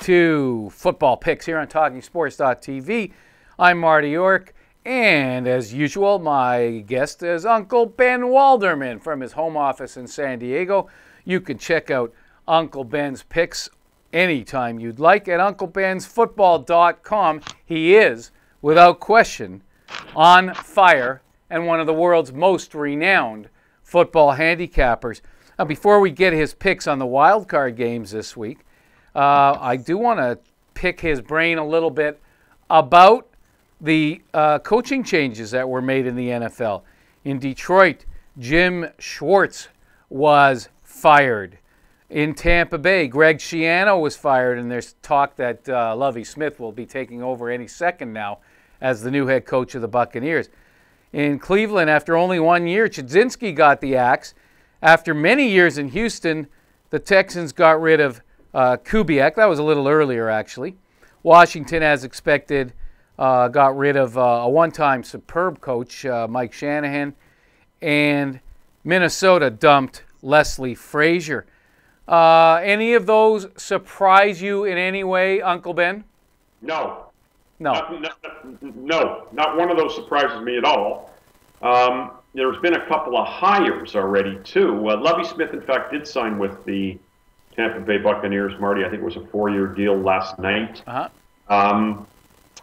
to Football Picks here on TalkingSports.tv. I'm Marty York, and as usual, my guest is Uncle Ben Walderman from his home office in San Diego. You can check out Uncle Ben's picks anytime you'd like at UncleBen'sFootball.com. He is, without question, on fire and one of the world's most renowned football handicappers. Now, before we get his picks on the wild card games this week, I do want to pick his brain a little bit about the coaching changes that were made in the NFL. In Detroit, Jim Schwartz was fired. In Tampa Bay, Greg Schiano was fired, and there's talk that Lovie Smith will be taking over any second now as the new head coach of the Buccaneers. In Cleveland, after only 1 year, Chudzinski got the axe. After many years in Houston, the Texans got rid of Kubiak. That was a little earlier, actually. Washington, as expected, got rid of a one-time superb coach, Mike Shanahan. And Minnesota dumped Leslie Frazier. Any of those surprise you in any way, Uncle Ben? No. No. Not one of those surprises me at all. There's been a couple of hires already, too. Lovie Smith, in fact, did sign with the Tampa Bay Buccaneers, Marty. I think it was a 4-year deal last night.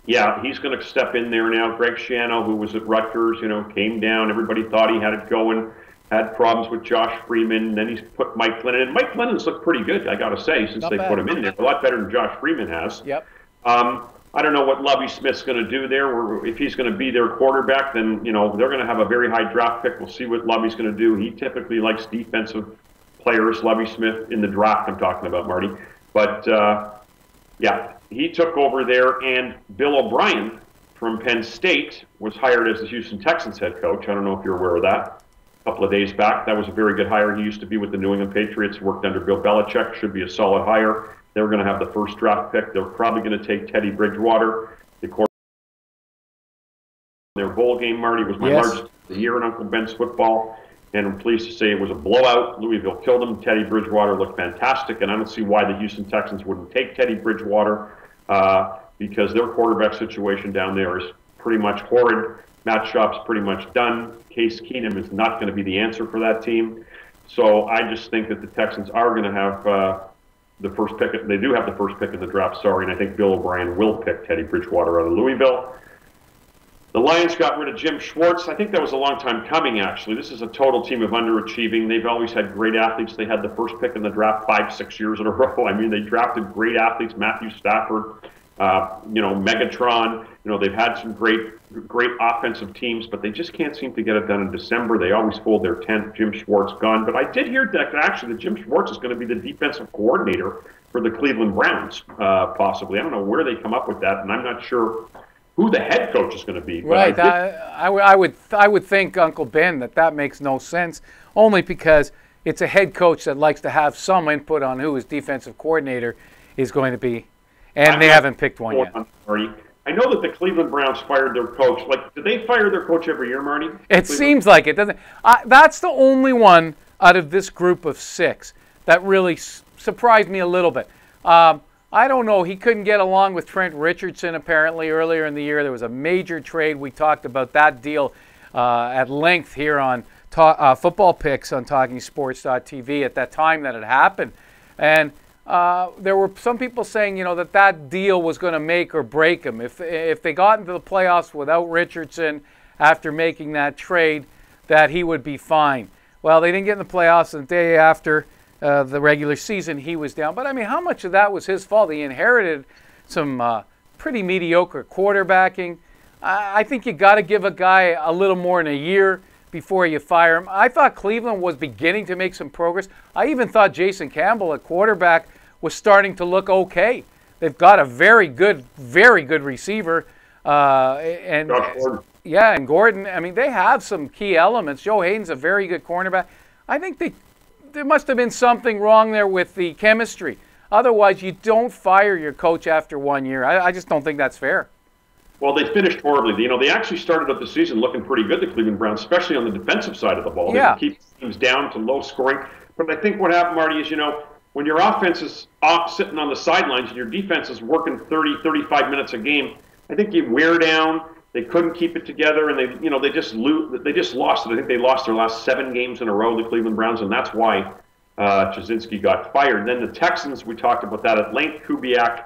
Yeah, he's going to step in there now. Greg Schiano, who was at Rutgers, came down. Everybody thought he had it going. Had problems with Josh Freeman. Then he's put Mike Glennon in. Mike Glennon's looked pretty good, I got to say, since they put him in there. A lot better than Josh Freeman has. Yep. I don't know what Lovie Smith's going to do there. Or if he's going to be their quarterback, then they're going to have a very high draft pick. We'll see what Lovie's going to do. He typically likes defensive players. Lovie Smith in the draft, I'm talking about, Marty. But yeah, he took over there, and Bill O'Brien from Penn State was hired as the Houston Texans head coach. I don't know if you're aware of that. A couple of days back, that was a very good hire. He used to be with the New England Patriots, worked under Bill Belichick. Should be a solid hire. They were going to have the first draft pick. They're probably going to take Teddy Bridgewater. Their bowl game, Marty, was my largest of the year in Uncle Ben's football. And I'm pleased to say it was a blowout. Louisville killed him. Teddy Bridgewater looked fantastic. And I don't see why the Houston Texans wouldn't take Teddy Bridgewater because their quarterback situation down there is pretty much horrid. Matt Schaub's pretty much done. Case Keenum is not going to be the answer for that team. So I just think that the Texans are going to have the first pick. They do have the first pick in the draft, and I think Bill O'Brien will pick Teddy Bridgewater out of Louisville. The Lions got rid of Jim Schwartz. I think that was a long time coming, actually. This is a total team of underachieving. They've always had great athletes. They had the first pick in the draft 5-6 years in a row. I mean, they drafted great athletes, Matthew Stafford, Megatron. They've had some great offensive teams, but they just can't seem to get it done in December. They always hold their tent. Jim Schwartz gone. But I did hear that actually that Jim Schwartz is going to be the defensive coordinator for the Cleveland Browns, possibly. I don't know where they come up with that, and I'm not sure who the head coach is going to be. Right. I would think, Uncle Ben, that makes no sense, only because it's a head coach that likes to have some input on who his defensive coordinator is going to be, and they haven't picked one yet. I know that the Cleveland Browns fired their coach. Do they fire their coach every year, Marty? It seems like it, doesn't it? That's the only one out of this group of 6 that really surprised me a little bit. I don't know. He couldn't get along with Trent Richardson, apparently, earlier in the year. There was a major trade. We talked about that deal at length here on Football Picks on TalkingSports.tv at that time that it happened. And there were some people saying, that deal was going to make or break him. If they got into the playoffs without Richardson after making that trade, that he would be fine. Well, they didn't get in the playoffs, and the day after the regular season, he was down. But, I mean, how much of that was his fault? He inherited some pretty mediocre quarterbacking. I think you got to give a guy a little more than a year before you fire him. I thought Cleveland was beginning to make some progress. I even thought Jason Campbell at quarterback was starting to look okay. They've got a very good receiver. And Gordon. I mean, they have some key elements. Joe Hayden's a very good cornerback. I think there must have been something wrong there with the chemistry. Otherwise, you don't fire your coach after 1 year. I just don't think that's fair. Well, they finished horribly. They actually started up the season looking pretty good, the Cleveland Browns, especially on the defensive side of the ball. Yeah. They keep teams down to low scoring. But I think what happened, Marty, is, when your offense is off sitting on the sidelines and your defense is working 30, 35 minutes a game, I think you wear down. They couldn't keep it together, and they just lost it. I think they lost their last 7 games in a row, the Cleveland Browns, and that's why Jasinski got fired. Then the Texans, we talked about that at length. Kubiak,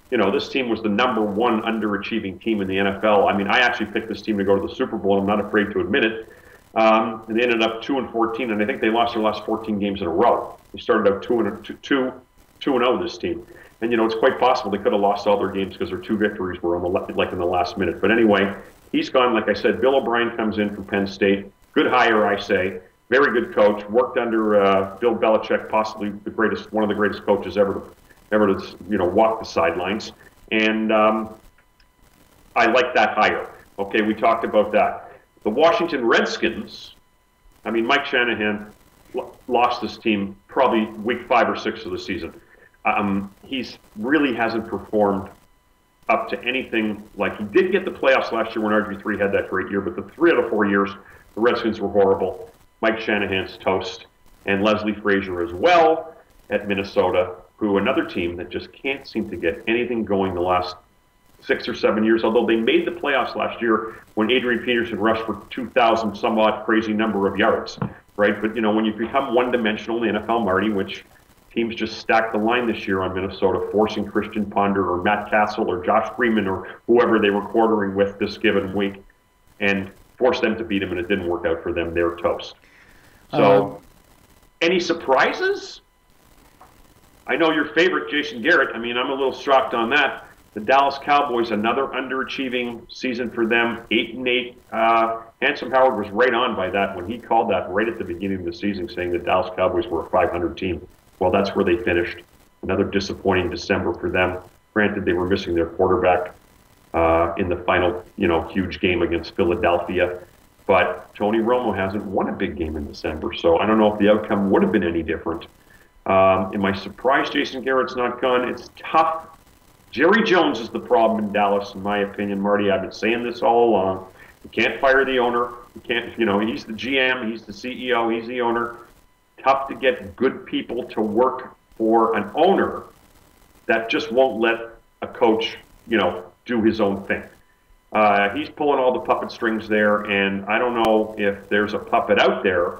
this team was the #1 underachieving team in the NFL. I mean, I actually picked this team to go to the Super Bowl, and I'm not afraid to admit it. And they ended up 2-14, and I think they lost their last 14 games in a row. They started out 2-0 this team. And, it's quite possible they could have lost all their games because their 2 victories were in the last minute. But anyway, he's gone. Like I said, Bill O'Brien comes in from Penn State. Good hire, I say. Very good coach. Worked under Bill Belichick, possibly one of the greatest coaches ever to walk the sidelines. And I like that hire. Okay, we talked about that. The Washington Redskins, I mean, Mike Shanahan lost this team probably week 5 or 6 of the season. He's really hasn't performed up to anything. Like, he did get the playoffs last year when RG3 had that great year, but the 3 out of 4 years, the Redskins were horrible. Mike Shanahan's toast, and Leslie Frazier as well at Minnesota, who another team that just can't seem to get anything going the last 6 or 7 years, although they made the playoffs last year when Adrian Peterson rushed for 2,000 some odd crazy number of yards, right? But, when you become one-dimensional in the NFL, Marty, which teams just stacked the line this year on Minnesota, forcing Christian Ponder or Matt Castle or Josh Freeman or whoever they were quartering with this given week, and forced them to beat them, and it didn't work out for them. They're toast. So, any surprises? I know your favorite, Jason Garrett. I mean, I'm a little shocked on that. The Dallas Cowboys, another underachieving season for them, 8-8. Handsome Howard was right on by that when he called that right at the beginning of the season, saying the Dallas Cowboys were a 500 team. Well, that's where they finished. Another disappointing December for them. Granted, they were missing their quarterback in the final, huge game against Philadelphia. But Tony Romo hasn't won a big game in December, so I don't know if the outcome would have been any different. Am I surprised Jason Garrett's not gone? It's tough. Jerry Jones is the problem in Dallas, in my opinion, Marty. I've been saying this all along. You can't fire the owner. You can't, he's the GM, he's the CEO, he's the owner. Tough to get good people to work for an owner that just won't let a coach, do his own thing. He's pulling all the puppet strings there, and I don't know if there's a puppet out there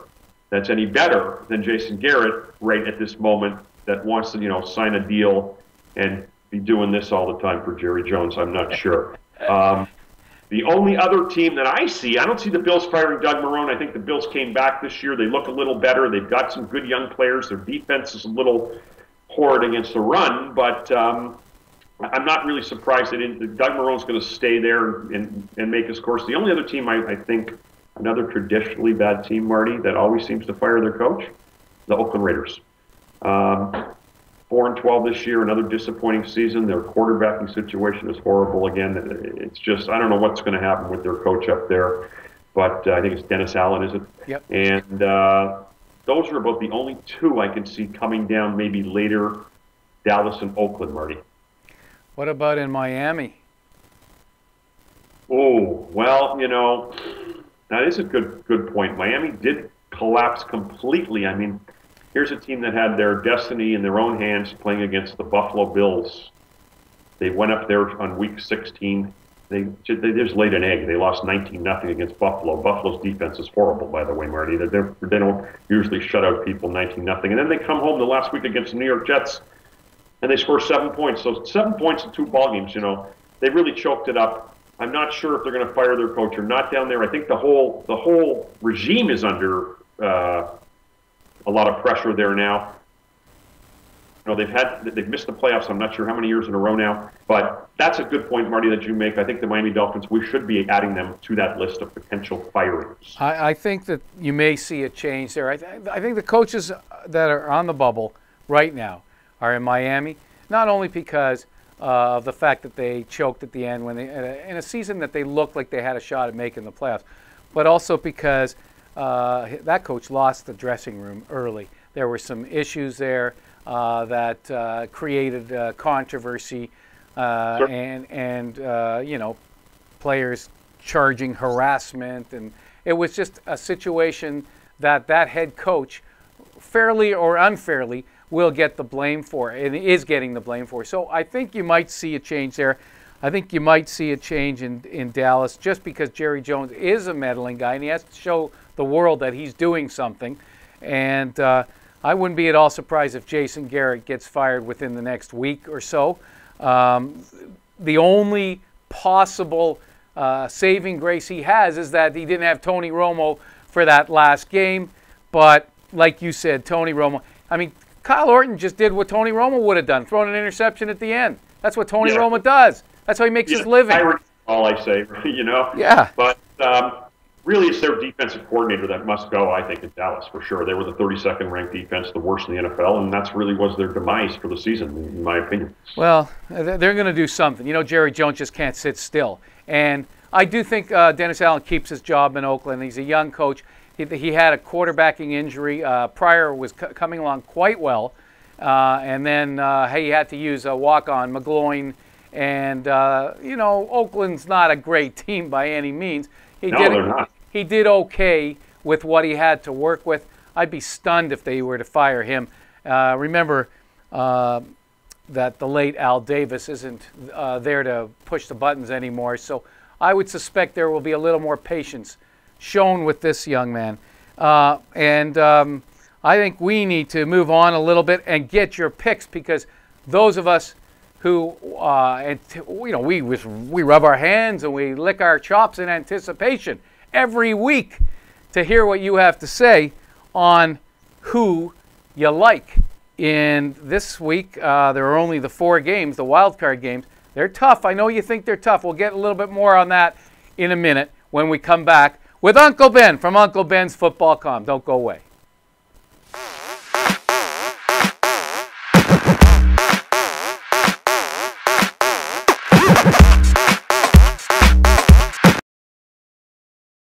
that's any better than Jason Garrett right at this moment that wants to, sign a deal and be doing this all the time for Jerry Jones. I'm not sure. The only other team that I see, I don't see the Bills firing Doug Marrone. I think the Bills came back this year. They look a little better. They've got some good young players. Their defense is a little horrid against the run, but I'm not really surprised that Doug Marrone's going to stay there and make his course. The only other team I think, another traditionally bad team, Marty, that always seems to fire their coach, the Oakland Raiders. 4-12 this year, another disappointing season. Their quarterbacking situation is horrible again. It's just, I don't know what's going to happen with their coach up there, but I think it's Dennis Allen, is it? Yep. And those are about the only 2 I can see coming down maybe later, Dallas and Oakland, Marty. What about in Miami? Oh, well, that is a good point. Miami did collapse completely. I mean, here's a team that had their destiny in their own hands playing against the Buffalo Bills. They went up there on week 16. They just laid an egg. They lost 19-0 against Buffalo. Buffalo's defense is horrible, by the way, Marty. They don't usually shut out people 19-0. And then they come home the last week against the New York Jets, and they score 7 points. So 7 points in 2 ball games, they really choked it up. I'm not sure if they're going to fire their coach or not down there. I think the whole regime is under a lot of pressure there now. They've missed the playoffs. I'm not sure how many years in a row now, but that's a good point, Marty, that you make. I think the Miami Dolphins, we should be adding them to that list of potential firings. I think that you may see a change there. I think the coaches that are on the bubble right now are in Miami, not only because of the fact that they choked at the end when in a season that they looked like they had a shot at making the playoffs, but also because that coach lost the dressing room early. There were some issues there that created controversy Sure. and players charging harassment, and it was just a situation that head coach, fairly or unfairly, will get the blame for and is getting the blame for. So I think you might see a change there. I think you might see a change in Dallas just because Jerry Jones is a meddling guy and he has to show the world that he's doing something. And I wouldn't be at all surprised if Jason Garrett gets fired within the next week or so. The only possible saving grace he has is that he didn't have Tony Romo for that last game. But like you said, Tony Romo, I mean, Kyle Orton just did what Tony Romo would have done, thrown an interception at the end. That's what Tony Romo does. That's how he makes his living. All I say, you know? Yeah. But really, it's their defensive coordinator that must go, I think, in Dallas, for sure. They were the 32nd ranked defense, the worst in the NFL, and that's really was their demise for the season, in my opinion. Well, they're going to do something. You know, Jerry Jones just can't sit still. And I do think Dennis Allen keeps his job in Oakland. He's a young coach. He had a quarterbacking injury. Pryor was coming along quite well. And then he had to use a walk-on, McGloin. And, you know, Oakland's not a great team by any means. They're not. He did okay with what he had to work with. I'd be stunned if they were to fire him. Remember that the late Al Davis isn't there to push the buttons anymore. So I would suspect there will be a little more patience shown with this young man. I think we need to move on a little bit and get your picks, because those of us who, you know, we rub our hands and we lick our chops in anticipation every week to hear what you have to say on who you like. In this week, there are only the 4 games, the wild card games. They're tough. I know you think they're tough. We'll get a little bit more on that in a minute when we come back with Uncle Ben from Uncle Ben's Football Com. Don't go away.